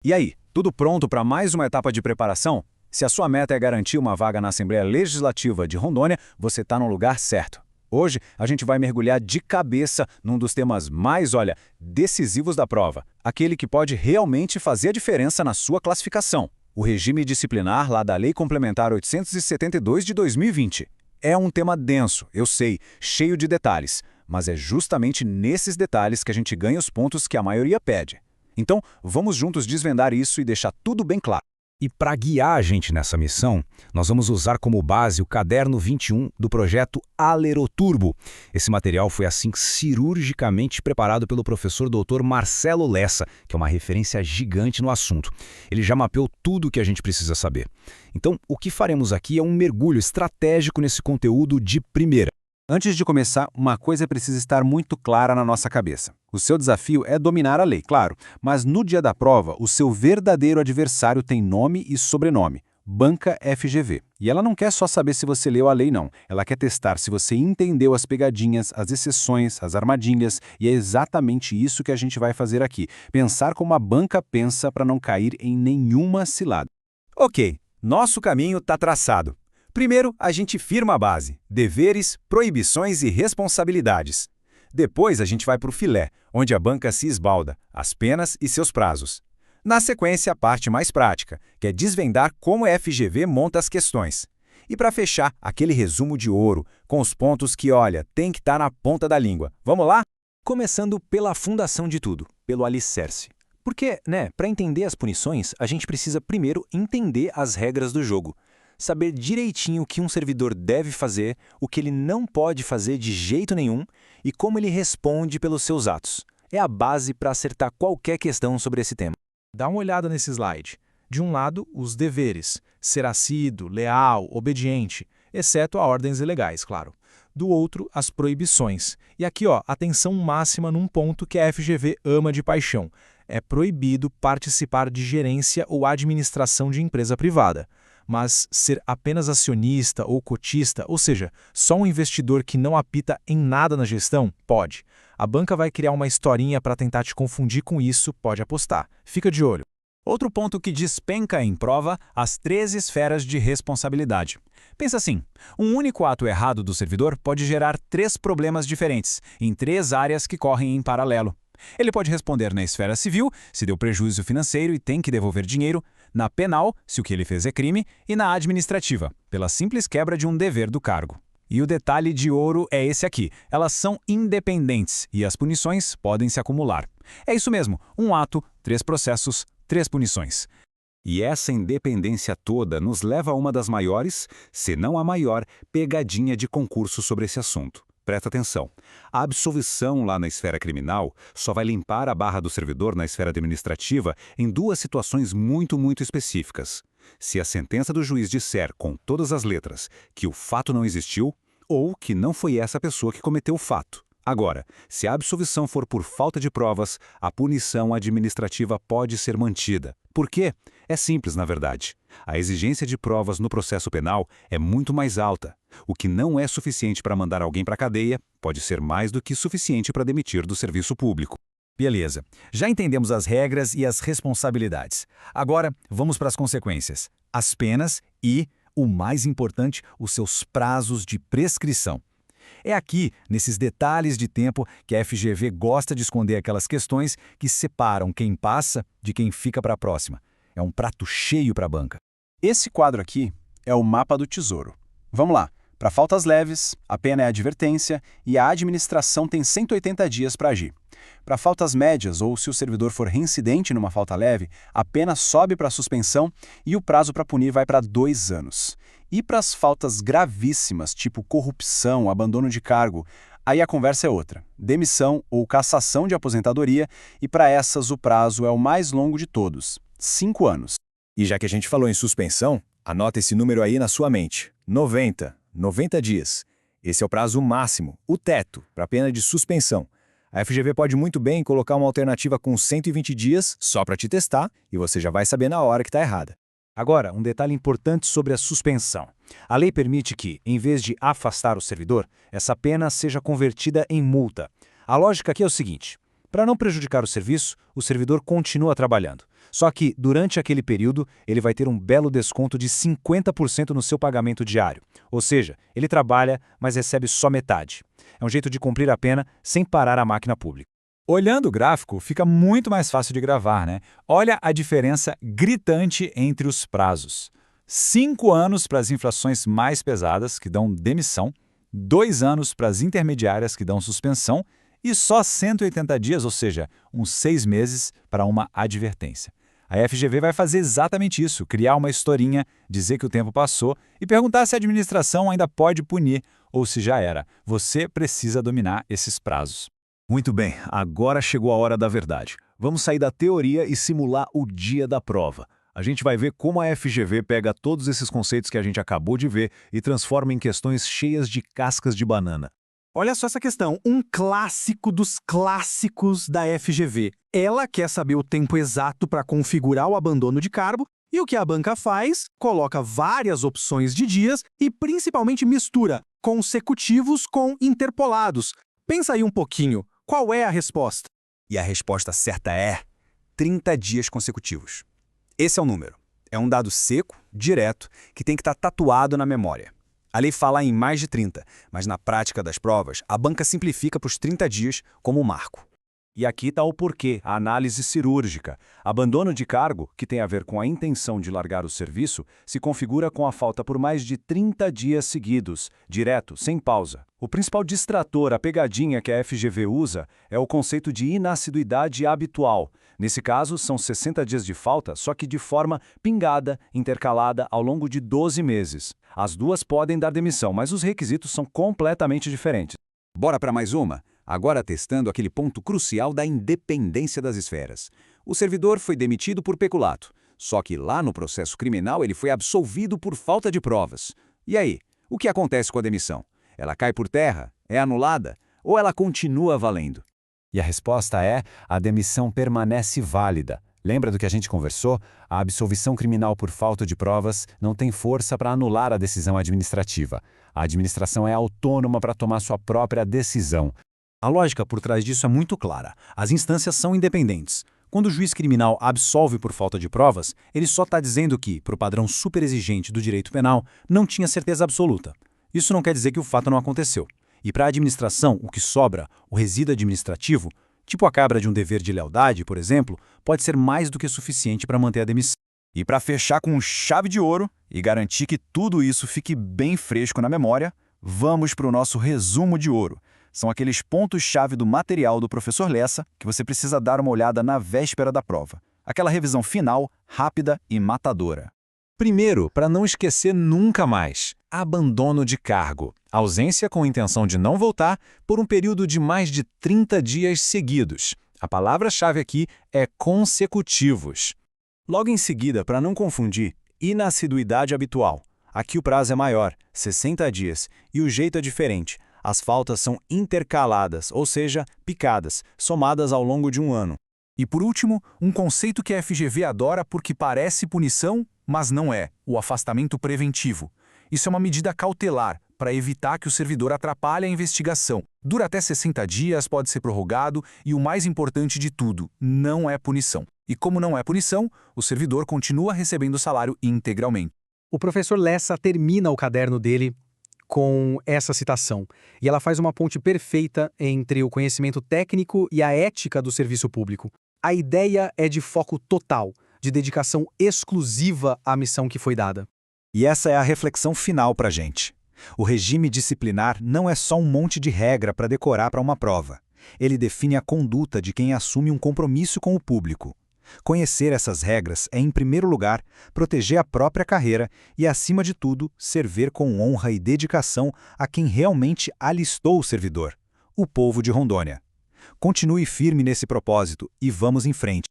E aí, tudo pronto para mais uma etapa de preparação? Se a sua meta é garantir uma vaga na Assembleia Legislativa de Rondônia, você está no lugar certo. Hoje, a gente vai mergulhar de cabeça num dos temas mais, decisivos da prova. Aquele que pode realmente fazer a diferença na sua classificação. O regime disciplinar lá da Lei Complementar 872 de 2020. É um tema denso, eu sei, cheio de detalhes. Mas é justamente nesses detalhes que a gente ganha os pontos que a maioria pede. Então, vamos juntos desvendar isso e deixar tudo bem claro. E para guiar a gente nessa missão, nós vamos usar como base o caderno 21 do projeto Aleroturbo. Esse material foi assim cirurgicamente preparado pelo professor Dr. Marcelo Lessa, que é uma referência gigante no assunto. Ele já mapeou tudo o que a gente precisa saber. Então, o que faremos aqui é um mergulho estratégico nesse conteúdo de primeira. Antes de começar, uma coisa precisa estar muito clara na nossa cabeça. O seu desafio é dominar a lei, claro, mas no dia da prova, o seu verdadeiro adversário tem nome e sobrenome, Banca FGV. E ela não quer só saber se você leu a lei, não. Ela quer testar se você entendeu as pegadinhas, as exceções, as armadilhas, e é exatamente isso que a gente vai fazer aqui. Pensar como a banca pensa para não cair em nenhuma cilada. Ok, nosso caminho está traçado. Primeiro, a gente firma a base, deveres, proibições e responsabilidades. Depois, a gente vai para o filé, onde a banca se esbalda, as penas e seus prazos. Na sequência, a parte mais prática, que é desvendar como a FGV monta as questões. E para fechar, aquele resumo de ouro, com os pontos que, tem que estar na ponta da língua. Vamos lá? Começando pela fundação de tudo, pelo alicerce. Porque, para entender as punições, a gente precisa primeiro entender as regras do jogo. Saber direitinho o que um servidor deve fazer, o que ele não pode fazer de jeito nenhum e como ele responde pelos seus atos. É a base para acertar qualquer questão sobre esse tema. Dá uma olhada nesse slide. De um lado, os deveres, ser assíduo, leal, obediente, exceto a ordens ilegais, claro. Do outro, as proibições. E aqui, atenção máxima num ponto que a FGV ama de paixão. É proibido participar de gerência ou administração de empresa privada. Mas ser apenas acionista ou cotista, ou seja, só um investidor que não apita em nada na gestão, pode. A banca vai criar uma historinha para tentar te confundir com isso, pode apostar. Fica de olho. Outro ponto que despenca em prova, as 3 esferas de responsabilidade. Pensa assim, um único ato errado do servidor pode gerar 3 problemas diferentes, em 3 áreas que correm em paralelo. Ele pode responder na esfera civil, se deu prejuízo financeiro e tem que devolver dinheiro, na penal, se o que ele fez é crime, e na administrativa, pela simples quebra de um dever do cargo. E o detalhe de ouro é esse aqui, elas são independentes e as punições podem se acumular. É isso mesmo, um ato, 3 processos, 3 punições. E essa independência toda nos leva a uma das maiores, se não a maior, pegadinha de concurso sobre esse assunto. Presta atenção, a absolvição lá na esfera criminal só vai limpar a barra do servidor na esfera administrativa em 2 situações muito específicas. Se a sentença do juiz disser com todas as letras que o fato não existiu ou que não foi essa pessoa que cometeu o fato. Agora, se a absolvição for por falta de provas, a punição administrativa pode ser mantida. Por quê? É simples, na verdade. A exigência de provas no processo penal é muito mais alta. O que não é suficiente para mandar alguém para a cadeia pode ser mais do que suficiente para demitir do serviço público. Beleza, já entendemos as regras e as responsabilidades. Agora, vamos para as consequências, as penas e, o mais importante, os seus prazos de prescrição. É aqui, nesses detalhes de tempo, que a FGV gosta de esconder aquelas questões que separam quem passa de quem fica para a próxima. É um prato cheio para a banca. Esse quadro aqui é o mapa do tesouro. Vamos lá. Para faltas leves, a pena é advertência e a administração tem 180 dias para agir. Para faltas médias ou se o servidor for reincidente numa falta leve, a pena sobe para suspensão e o prazo para punir vai para 2 anos. E para as faltas gravíssimas, tipo corrupção, abandono de cargo, aí a conversa é outra. Demissão ou cassação de aposentadoria e para essas o prazo é o mais longo de todos, 5 anos. E já que a gente falou em suspensão, anota esse número aí na sua mente. 90 dias. Esse é o prazo máximo, o teto, para a pena de suspensão. A FGV pode muito bem colocar uma alternativa com 120 dias só para te testar e você já vai saber na hora que está errada. Agora, um detalhe importante sobre a suspensão. A lei permite que, em vez de afastar o servidor, essa pena seja convertida em multa. A lógica aqui é o seguinte: para não prejudicar o serviço, o servidor continua trabalhando. Só que, durante aquele período, ele vai ter um belo desconto de 50% no seu pagamento diário. Ou seja, ele trabalha, mas recebe só metade. É um jeito de cumprir a pena sem parar a máquina pública. Olhando o gráfico, fica muito mais fácil de gravar, né? Olha a diferença gritante entre os prazos. 5 anos para as infrações mais pesadas, que dão demissão, 2 anos para as intermediárias, que dão suspensão, e só 180 dias, ou seja, uns 6 meses, para uma advertência. A FGV vai fazer exatamente isso, criar uma historinha, dizer que o tempo passou e perguntar se a administração ainda pode punir ou se já era. Você precisa dominar esses prazos. Muito bem, agora chegou a hora da verdade. Vamos sair da teoria e simular o dia da prova. A gente vai ver como a FGV pega todos esses conceitos que a gente acabou de ver e transforma em questões cheias de cascas de banana. Olha só essa questão, um clássico dos clássicos da FGV. Ela quer saber o tempo exato para configurar o abandono de cargo e o que a banca faz? Coloca várias opções de dias e principalmente mistura consecutivos com interpolados. Pensa aí um pouquinho, qual é a resposta? E a resposta certa é 30 dias consecutivos. Esse é o número. É um dado seco, direto, que tem que estar tatuado na memória. A lei fala em mais de 30, mas na prática das provas, a banca simplifica para os 30 dias como marco. E aqui está o porquê, a análise cirúrgica. Abandono de cargo, que tem a ver com a intenção de largar o serviço, se configura com a falta por mais de 30 dias seguidos, direto, sem pausa. O principal distrator, a pegadinha que a FGV usa, é o conceito de inassiduidade habitual. Nesse caso, são 60 dias de falta, só que de forma pingada, intercalada ao longo de 12 meses. As duas podem dar demissão, mas os requisitos são completamente diferentes. Bora para mais uma? Agora testando aquele ponto crucial da independência das esferas. O servidor foi demitido por peculato, só que lá no processo criminal ele foi absolvido por falta de provas. E aí, o que acontece com a demissão? Ela cai por terra? É anulada? Ou ela continua valendo? E a resposta é: a demissão permanece válida. Lembra do que a gente conversou? A absolvição criminal por falta de provas não tem força para anular a decisão administrativa. A administração é autônoma para tomar sua própria decisão. A lógica por trás disso é muito clara. As instâncias são independentes. Quando o juiz criminal absolve por falta de provas, ele só está dizendo que, para o padrão superexigente do direito penal, não tinha certeza absoluta. Isso não quer dizer que o fato não aconteceu. E para a administração, o que sobra, o resíduo administrativo, tipo a quebra de um dever de lealdade, por exemplo, pode ser mais do que suficiente para manter a demissão. E para fechar com chave de ouro e garantir que tudo isso fique bem fresco na memória, vamos para o nosso resumo de ouro. São aqueles pontos-chave do material do professor Lessa que você precisa dar uma olhada na véspera da prova. Aquela revisão final, rápida e matadora. Primeiro, para não esquecer nunca mais, abandono de cargo. Ausência com intenção de não voltar por um período de mais de 30 dias seguidos. A palavra-chave aqui é consecutivos. Logo em seguida, para não confundir, inassiduidade habitual. Aqui o prazo é maior, 60 dias, e o jeito é diferente. As faltas são intercaladas, ou seja, picadas, somadas ao longo de um ano. E por último, um conceito que a FGV adora porque parece punição, mas não é, o afastamento preventivo. Isso é uma medida cautelar para evitar que o servidor atrapalhe a investigação. Dura até 60 dias, pode ser prorrogado e o mais importante de tudo, não é punição. E como não é punição, o servidor continua recebendo o salário integralmente. O professor Lessa termina o caderno dele com essa citação, e ela faz uma ponte perfeita entre o conhecimento técnico e a ética do serviço público. A ideia é de foco total, de dedicação exclusiva à missão que foi dada. E essa é a reflexão final para a gente. O regime disciplinar não é só um monte de regra para decorar para uma prova. Ele define a conduta de quem assume um compromisso com o público. Conhecer essas regras é, em primeiro lugar, proteger a própria carreira e, acima de tudo, servir com honra e dedicação a quem realmente alistou o servidor, o povo de Rondônia. Continue firme nesse propósito e vamos em frente.